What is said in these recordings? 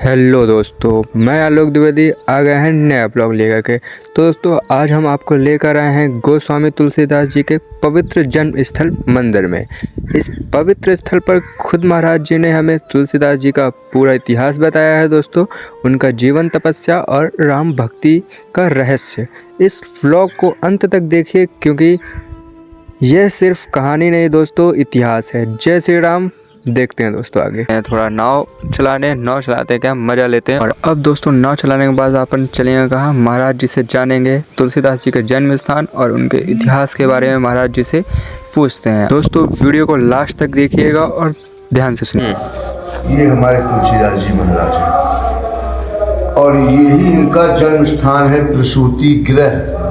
Hello दोस्तों, मैं आलोक द्विवेदी आ गए हैं नया ब्लॉग लेकर के। तो दोस्तों आज हम आपको लेकर आए हैं गोस्वामी तुलसीदास जी के पवित्र जन्म स्थल मंदिर में। इस पवित्र स्थल पर खुद महाराज जी ने हमें तुलसीदास जी का पूरा इतिहास बताया है दोस्तों, उनका जीवन, तपस्या और राम भक्ति का रहस्य। इस व्लॉग को अंत तक देखिए क्योंकि यह सिर्फ कहानी नहीं दोस्तों, इतिहास है। जय श्री राम। देखते हैं दोस्तों आगे। थोड़ा नाव चलाते क्या मज़ा लेते हैं। और अब दोस्तों नाव चलाने के बाद अपन चलेंगे कहाँ, महाराज जी से जानेंगे तुलसीदास जी के जन्म स्थान और उनके इतिहास के बारे में महाराज जी से पूछते हैं। दोस्तों वीडियो को लास्ट तक देखिएगा और ध्यान से सुनिए। ये हमारे तुलसीदास जी महाराज हैं और यही इनका जन्म स्थान है, प्रसूति गृह,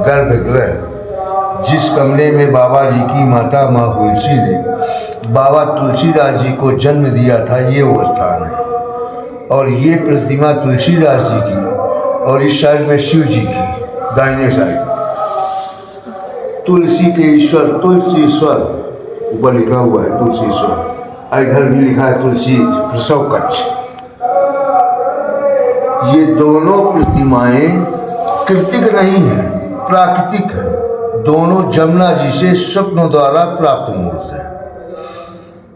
गर्भगृह। जिस कमरे में बाबा जी की माता माँ तुलसी ने बाबा तुलसीदास जी को जन्म दिया था, ये वो स्थान है। और ये प्रतिमा तुलसीदास जी की है और इस साइड में शिव जी की, दाहिने साइड तुलसी के ईश्वर, तुलसीश्वर ऊपर लिखा हुआ है, तुलसीश्वर। इधर भी लिखा है तुलसी प्रसव कक्ष। ये दोनों प्रतिमाएं कृत्रिक नहीं है, प्राकृतिक है। दोनों जमुना जी से स्वप्नों द्वारा प्राप्त मूर्त है।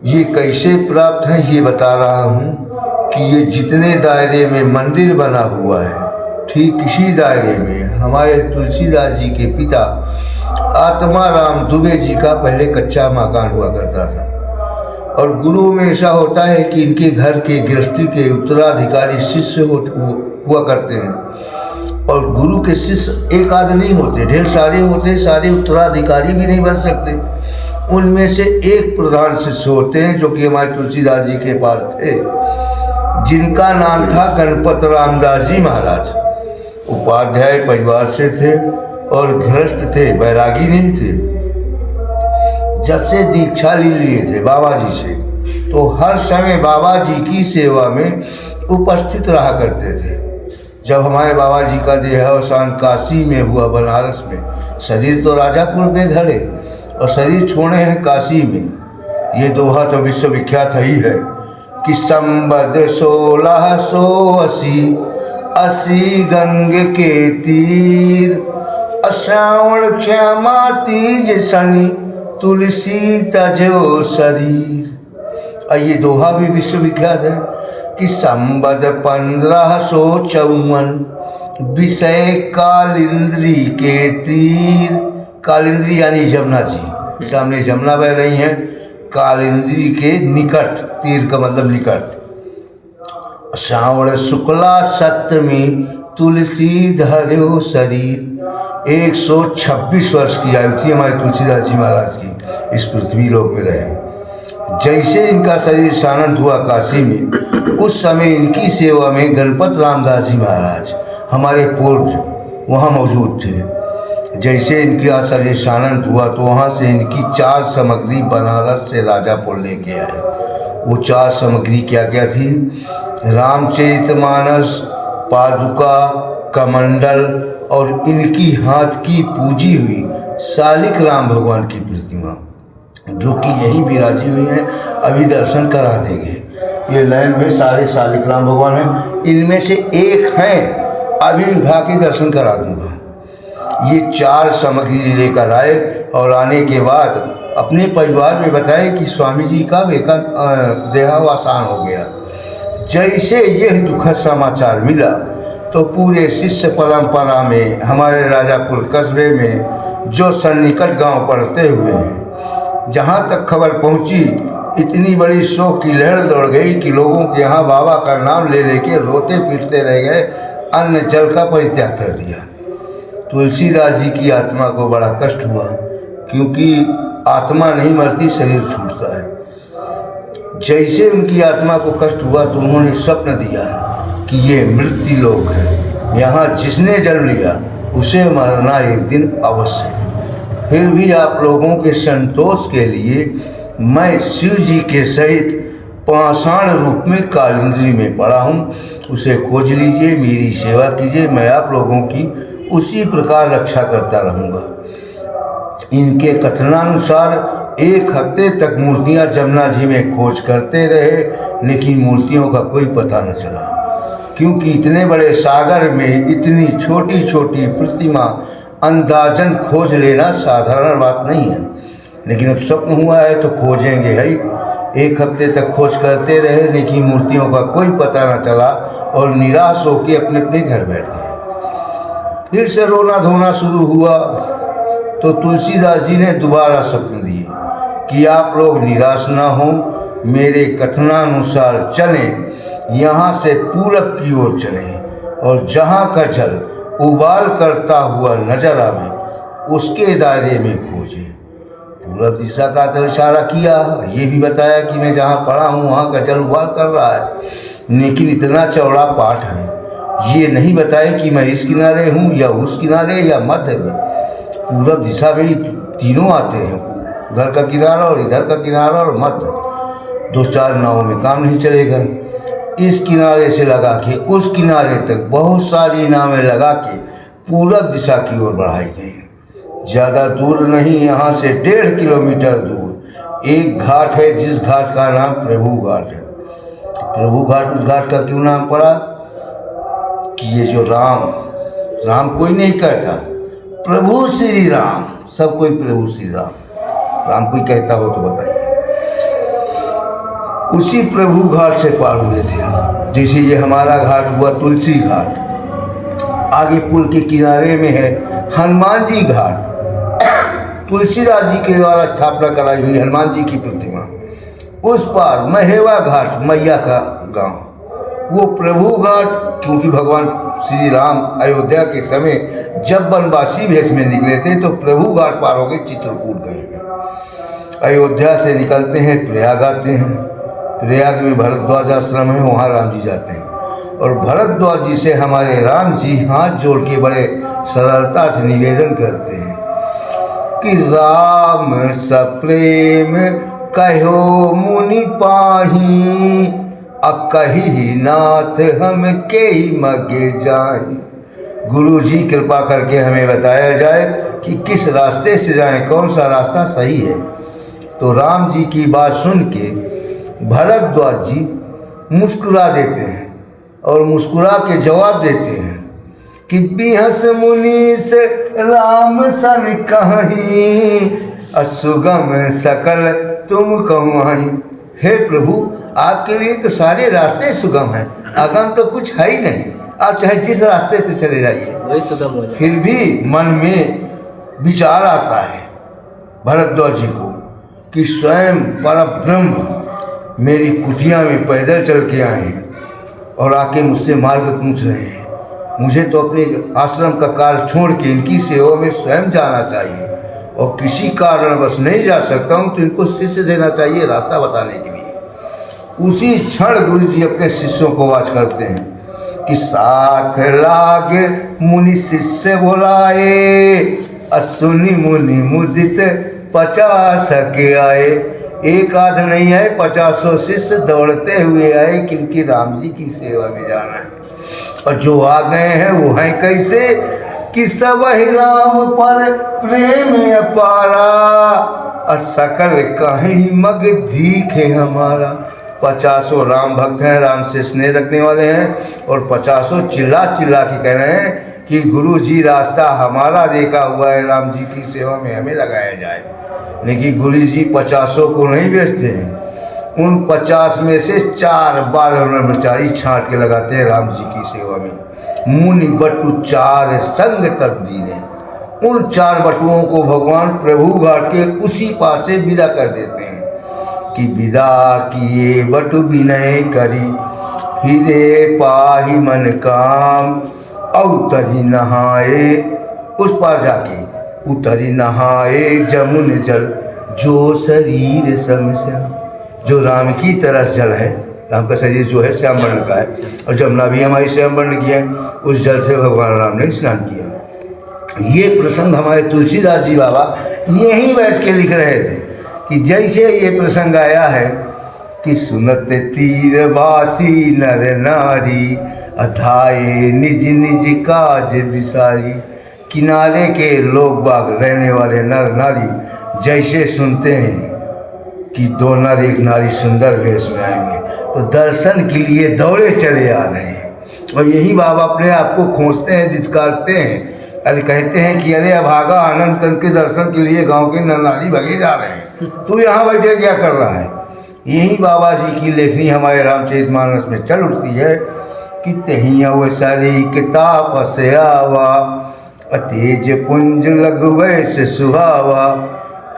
ये कैसे प्राप्त है ये बता रहा हूँ कि ये जितने दायरे में मंदिर बना हुआ है, ठीक इसी दायरे में हमारे तुलसीदास जी के पिता आत्मा राम दुबे जी का पहले कच्चा मकान हुआ करता था। और गुरु में ऐसा होता है कि इनके घर के गृहस्थी के उत्तराधिकारी शिष्य हुआ करते हैं। और गुरु के शिष्य एक आध नहीं होते, ढेर सारे होते, सारे उत्तराधिकारी भी नहीं बन सकते। उनमें से एक प्रधान शिष्य होते हैं जो कि हमारे तुलसीदास जी के पास थे, जिनका नाम था गणपत रामदास जी महाराज। उपाध्याय परिवार से थे और गृहस्थ थे, बैरागी नहीं थे। जब से दीक्षा ले लिए थे बाबा जी से, तो हर समय बाबा जी की सेवा में उपस्थित रहा करते थे। जब हमारे बाबा जी का देहावसान काशी में हुआ, बनारस में, शरीर तो राजापुर में धरे और शरीर छोड़े हैं काशी में। ये दोहा तो विश्वविख्यात ही है कि संबद 1680 अस्सी गंग के तीर, अश्रावण क्षमा तीज शनि, तुलसी तजो शरीर। ये दोहा भी विश्वविख्यात है कि संबद 1554 विषय कालिंद्री के तीर। कालिंद्री यानी जमुना जी, सामने जमुना बह रही हैं, कालिंद्री के निकट, तीर का मतलब निकट। श्रावण शुक्ला सप्तमी तुलसी धर्यो शरीर। 126 वर्ष की आयु थी हमारे तुलसीदास जी महाराज की, इस पृथ्वी लोक में रहे। जैसे इनका शरीर शानंत हुआ काशी में, उस समय इनकी सेवा में गणपत रामदास जी महाराज हमारे पूर्व वहाँ मौजूद थे। जैसे इनका शरीर शानंत हुआ तो वहाँ से इनकी 4 सामग्री बनारस से राजापुर लेके आए। वो 4 सामग्री क्या क्या थी? रामचरितमानस, पादुका, कमंडल और इनकी हाथ की पूजी हुई शालिक राम भगवान की प्रतिमा, जो कि यहीं विराजी हुई हैं। अभी दर्शन करा देंगे। ये लाइन में सारे शालिक राम भगवान हैं, इनमें से एक हैं, अभी विभा के दर्शन करा दूंगा। ये 4 सामग्री लेकर आए और आने के बाद अपने परिवार में बताए कि स्वामी जी का देहावसान हो गया। जैसे यह दुखद समाचार मिला तो पूरे शिष्य परंपरा में हमारे राजापुर कस्बे में जो सन्निकट गांव पड़ते हुए हैं, जहाँ तक खबर पहुँची, इतनी बड़ी शोक की लहर दौड़ गई कि लोगों के यहाँ बाबा का नाम ले लेके रोते पीटते रह गए, अन्न जल का परित्याग कर दिया। तुलसीदास जी की आत्मा को बड़ा कष्ट हुआ, क्योंकि आत्मा नहीं मरती, शरीर छूटता है। जैसे उनकी आत्मा को कष्ट हुआ तो उन्होंने स्वप्न दिया कि ये मृत्यु लोक है, यहाँ जिसने जन्म लिया उसे मरना एक दिन अवश्य है। फिर भी आप लोगों के संतोष के लिए मैं शिव जी के सहित पाषाण रूप में कालिंद्री में पड़ा हूँ, उसे खोज लीजिए, मेरी सेवा कीजिए, मैं आप लोगों की उसी प्रकार रक्षा करता रहूँगा। इनके कथनानुसार 1 हफ्ते तक मूर्तियाँ जमुना जी में खोज करते रहे, लेकिन मूर्तियों का कोई पता न चला। क्योंकि इतने बड़े सागर में इतनी छोटी छोटी प्रतिमा अंदाजन खोज लेना साधारण बात नहीं है। लेकिन अब स्वप्न हुआ है तो खोजेंगे है। 1 हफ्ते तक खोज करते रहे, लेकिन मूर्तियों का कोई पता न चला और निराश होकर अपने अपने घर बैठ गए। फिर से रोना धोना शुरू हुआ तो तुलसीदास जी ने दोबारा स्वप्न दिए कि आप लोग निराश ना हो, मेरे कथनानुसार चलें, यहाँ से पूरब की ओर चलें और जहाँ का जल उबाल करता हुआ नजर आवे उसके दायरे में खोजें। पूरब दिशा का तो इशारा किया, ये भी बताया कि मैं जहाँ पड़ा हूँ वहाँ का जल उबाल कर रहा है, लेकिन इतना चौड़ा पाठ है, ये नहीं बताया कि मैं इस किनारे हूँ या उस किनारे या मध्य में। पूरब दिशा में ही तीनों आते हैं, उधर का किनारा और इधर का किनारा और मध्य। 2-4 नावों में काम नहीं चलेगा। इस किनारे से लगा के उस किनारे तक बहुत सारी नावें लगा के पूरब दिशा की ओर बढ़ाई गई। ज़्यादा दूर नहीं, यहाँ से 1.5 किलोमीटर दूर एक घाट है, जिस घाट का नाम प्रभु घाट है। प्रभु घाट उस घाट का क्यों नाम पड़ा कि ये जो राम कोई नहीं कहता, प्रभु श्री राम, सब कोई प्रभु श्री राम कोई कहता हो तो बताइए। उसी प्रभु घाट से पार हुए थे। जैसे ये हमारा घाट हुआ तुलसी घाट, आगे पुल के किनारे में है हनुमान जी घाट, तुलसीदास जी के द्वारा स्थापना कराई हुई हनुमान जी की प्रतिमा। उस पार महेवा घाट, मैया का गांव, वो प्रभु घाट, क्योंकि भगवान श्री राम अयोध्या के समय जब वनवासी भेष में निकले थे तो प्रभु घाट पार होकर चित्रकूट गए हैं। अयोध्या से निकलते हैं, प्रयाग आते हैं। प्रयाग में भरद्वाज आश्रम है, वहाँ राम जी जाते हैं और भरद्वाज जी से हमारे राम जी हाथ जोड़ के बड़े सरलता से निवेदन करते हैं कि राम सप्रेम कहो मुनि पाही, अकही नाथ हम के मगे जाए। गुरु जी कृपा करके हमें बताया जाए कि किस रास्ते से जाएं, कौन सा रास्ता सही है। तो राम जी की बात सुन के भरद्वाज जी मुस्कुरा देते हैं और मुस्कुरा के जवाब देते हैं कि बिहस मुनि से राम सन कहीं, असुगम सकल तुम कहीं। हे प्रभु, आपके लिए तो सारे रास्ते सुगम हैं, अगम तो कुछ है ही नहीं, आप चाहे जिस रास्ते से चले जाइए वही सुगम हो जाए। फिर भी मन में विचार आता है भरद्वाज जी को कि स्वयं परब्रह्म मेरी कुटिया में पैदल चल के आए हैं और आके मुझसे मार्ग पूछ रहे हैं। मुझे तो अपने आश्रम का कार्य छोड़ के इनकी सेवा में स्वयं जाना चाहिए और किसी कारणवश नहीं जा सकता हूँ तो इनको शिष्य देना चाहिए रास्ता बताने के लिए। उसी क्षण गुरु जी अपने शिष्यों को आवाज करते हैं कि साथ लागे मुनि शिष्य बोलाए, असुनि मुनि मुदित 50 के आए। एक आध नहीं आए, 50 शिष्य दौड़ते हुए आए, क्योंकि राम जी की सेवा में जाना है। और जो आ गए हैं वो हैं कैसे कि सब ही राम पर प्रेम अपारा, और सकल कहीं मग दीखे हमारा। 50 राम भक्त हैं, राम से स्नेह रखने वाले हैं और 50 चिल्ला चिल्ला के कह रहे हैं कि गुरु जी रास्ता हमारा देखा हुआ है, राम जी की सेवा में हमें लगाया जाए। लेकिन गुरु जी 50 को नहीं बेचते हैं, उन 50 में से 4 बाल ब्रह्मचारी छांट के लगाते हैं राम जी की सेवा में। मुनि बटु 4 संग तक दीने, उन 4 बटुओं को भगवान प्रभु घाट के उसी पार से विदा कर देते हैं कि विदा किए बटु विनय करी, फिरे पाही मन काम, औतरी नहाए। उस पार जाके उतरी नहाए जमुन जल, जो शरीर समश्याम, जो राम की तरह जल है, राम का शरीर जो है श्याम वर्ण का है और जमुना भी हमारी श्याम वर्ण की है, उस जल से भगवान राम ने स्नान किया। ये प्रसंग हमारे तुलसीदास जी बाबा यहीं बैठ के लिख रहे थे कि जैसे ये प्रसंग आया है कि सुनत तीरवासी नर नारी, अधाये निज निज काज बिसारी। किनारे के लोग बाग रहने वाले नर नारी जैसे सुनते हैं कि 2 नर 1 नारी सुंदर वेश में आएंगे तो दर्शन के लिए दौड़े चले आ रहे हैं और यही बाबा अपने आप को खोजते हैं, धिक्कारते हैं। अरे कहते हैं कि अरे अभागा आनंद कंद के दर्शन के लिए गांव के नर नारी भगे जा रहे हैं, तू यहाँ बैठे क्या कर रहा है। यही बाबा जी की लेखनी हमारे रामचरितमानस में चल उठती है कि तही अवसरी किताब से आवा, तेज पुंज लघुवै से सुहावा,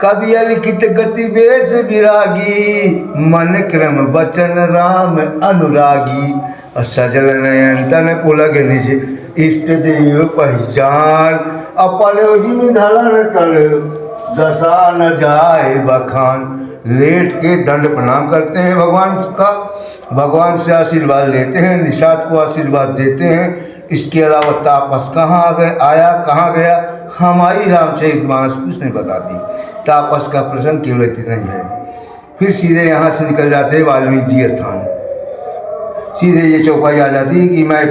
कवि लिखित गति वेश विरागी, मन क्रम वचन राम अनुरागी, सजल नयन तन पुलग निज इष्ट देव पहचान, अपने धलन तल दशा न जाए बखान। लेट के दंड प्रणाम करते हैं भगवान का, भगवान से आशीर्वाद लेते हैं, निषाद को आशीर्वाद देते हैं। इसके अलावा तापस कहाँ आ गए, आया कहाँ गया, हमारी रामचरितमानस कुछ नहीं बताती। तापस का प्रसंग केवल इतना ही है। फिर सीधे यहाँ से निकल जाते हैं वाल्मीकि जी स्थान। सीधे ये चौपाई आ जाती है कि मैं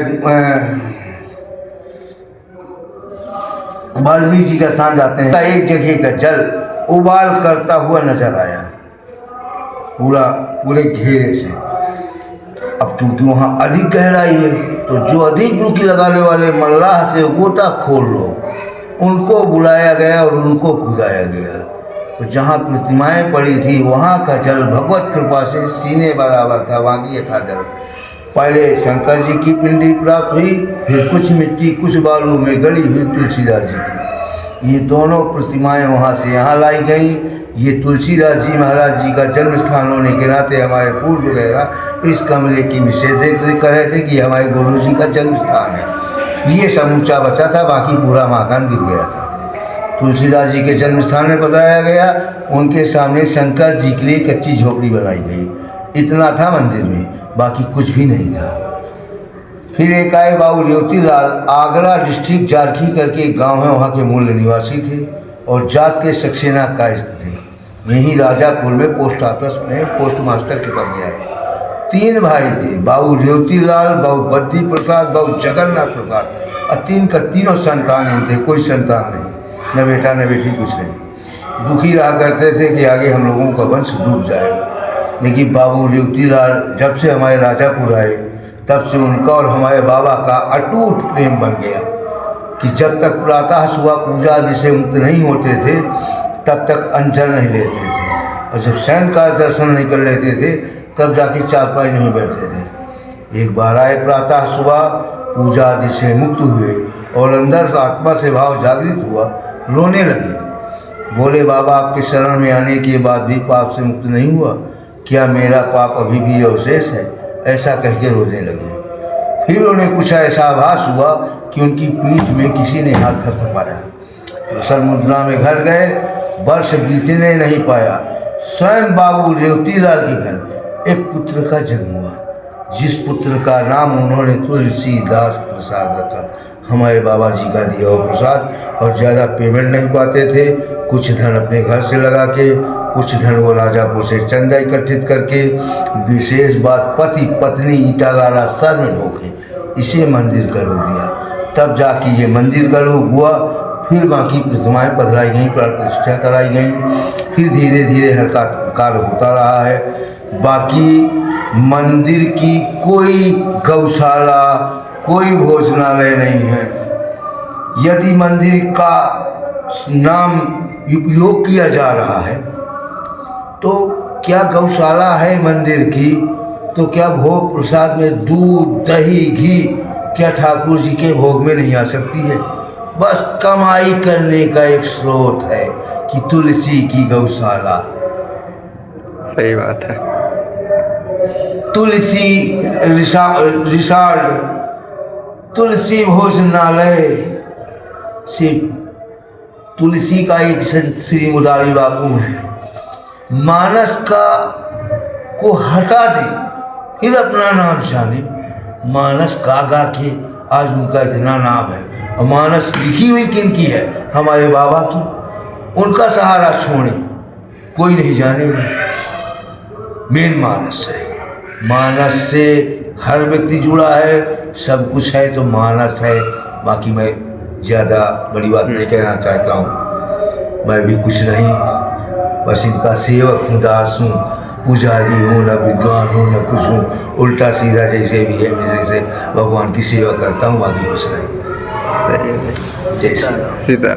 वाल्मीकि जी का स्थान जाते हैं। एक जगह का जल उबाल करता हुआ नजर आया पूरे घेरे से। अब क्योंकि वहाँ अधिक गहराई है तो जो अधिक डुबकी लगाने वाले मल्लाह से गोताखोर लोग, उनको बुलाया गया और उनको कूदाया गया। तो जहाँ प्रतिमाएं पड़ी थी वहाँ का जल भगवत कृपा से सीने बराबर था, वहाँ की यथा जल। पहले शंकर जी की पिंडी प्राप्त हुई, फिर कुछ मिट्टी कुछ बालू में गली हुई तुलसीदास जी की। ये दोनों प्रतिमाएं वहाँ से यहाँ लाई गई। ये तुलसीदास जी महाराज जी का जन्म स्थान होने के नाते हमारे पूर्व वगैरह इस कमरे की विशेष कर रहे थे कि हमारे गुरु जी का जन्म स्थान है। ये समूचा बचा था, बाकी पूरा मकान गिर गया था। तुलसीदास जी के जन्म स्थान में बताया गया, उनके सामने शंकर जी के लिए कच्ची झोपड़ी बनाई गई। इतना था मंदिर में, बाकी कुछ भी नहीं था। फिर एक आए बाबू रेवतीलाल, आगरा डिस्ट्रिक्ट जारखी करके एक गांव है, वहाँ के मूल निवासी थे और जात के सक्सेना कायस्थ थे। यहीं राजापुर में पोस्ट ऑफिस में पोस्ट मास्टर के पद में आए। 3 भाई थे, बाबू रेवतीलाल, बाबू बद्री प्रसाद, बाबू जगन्नाथ प्रसाद। और 3 का तीनों संतान थे, कोई संतान नहीं, न बेटा न बेटी, कुछ नहीं। दुखी रहा करते थे कि आगे हम लोगों का वंश डूब जाएगा। लेकिन बाबू रेवतीलाल जब से हमारे राजापुर आए तब से उनका और हमारे बाबा का अटूट प्रेम बन गया कि जब तक प्रातः सुबह पूजा आदि से मुक्त नहीं होते थे तब तक अंजल नहीं लेते थे, और जब शयन का दर्शन नहीं कर लेते थे तब जाके चारपाई नहीं बैठते थे। एक बार आए प्रातः सुबह, पूजा आदि से मुक्त हुए और अंदर आत्मा से भाव जागृत हुआ, रोने लगे। बोले, बाबा आपके शरण में आने के बाद भी पाप से मुक्त नहीं हुआ, क्या मेरा पाप अभी भी अवशेष है? ऐसा कह के रोने लगे। फिर उन्हें कुछ ऐसा आभास हुआ कि उनकी पीठ में किसी ने हाथ थपथपाया। तो सर मुद्रा में घर गए, वर्ष बीतने नहीं पाया, स्वयं बाबू रेवतीलाल के घर एक पुत्र का जन्म हुआ, जिस पुत्र का नाम उन्होंने तुलसीदास प्रसाद रखा। हमारे बाबा जी का दिया हुआ प्रसाद, और ज़्यादा पेमेंट नहीं पाते थे। कुछ धन अपने घर से लगा के, कुछ धन वो राजापुर से चंदा एकत्रित करके, विशेष बात पति पत्नी ईटा गाला सर में ढोके इसे मंदिर का रूप दिया। तब जाके ये मंदिर का रूप हुआ। फिर बाकी प्रतिमाएं पधराई गई, प्राण प्रतिष्ठा कराई गई। फिर धीरे धीरे हर का कार्य होता रहा है। बाकी मंदिर की कोई गौशाला, कोई भोजनालय नहीं है। यदि मंदिर का नाम उपयोग किया जा रहा है तो क्या गौशाला है मंदिर की, तो क्या भोग प्रसाद में दूध दही घी क्या ठाकुर जी के भोग में नहीं आ सकती है? बस कमाई करने का एक स्रोत है कि तुलसी की गौशाला। सही बात है। तुलसी रिसार्ड, तुलसी भोजनालय, सिर्फ तुलसी का एक संत श्री मुरारी बापू है। मानस का को हटा दे, फिर अपना नाम जाने। मानस गा गा के आज उनका इतना नाम है। और मानस लिखी हुई किनकी है? हमारे बाबा की। उनका सहारा छोड़े कोई नहीं जानेगा। मेन मानस है, मानस से हर व्यक्ति जुड़ा है, सब कुछ है तो मानस है। बाकी मैं ज़्यादा बड़ी बात नहीं कहना चाहता हूँ, मैं भी कुछ नहीं, बस इनका सेवक हूँ, दास हूँ। पुजारी हूँ, न विद्वान हूँ, न कुछ हूँ, उल्टा सीधा जैसे भी है मैं जैसे भगवान की सेवा करता हूँ, बाकी कुछ नहीं। सही है। जय श्री राम। सीता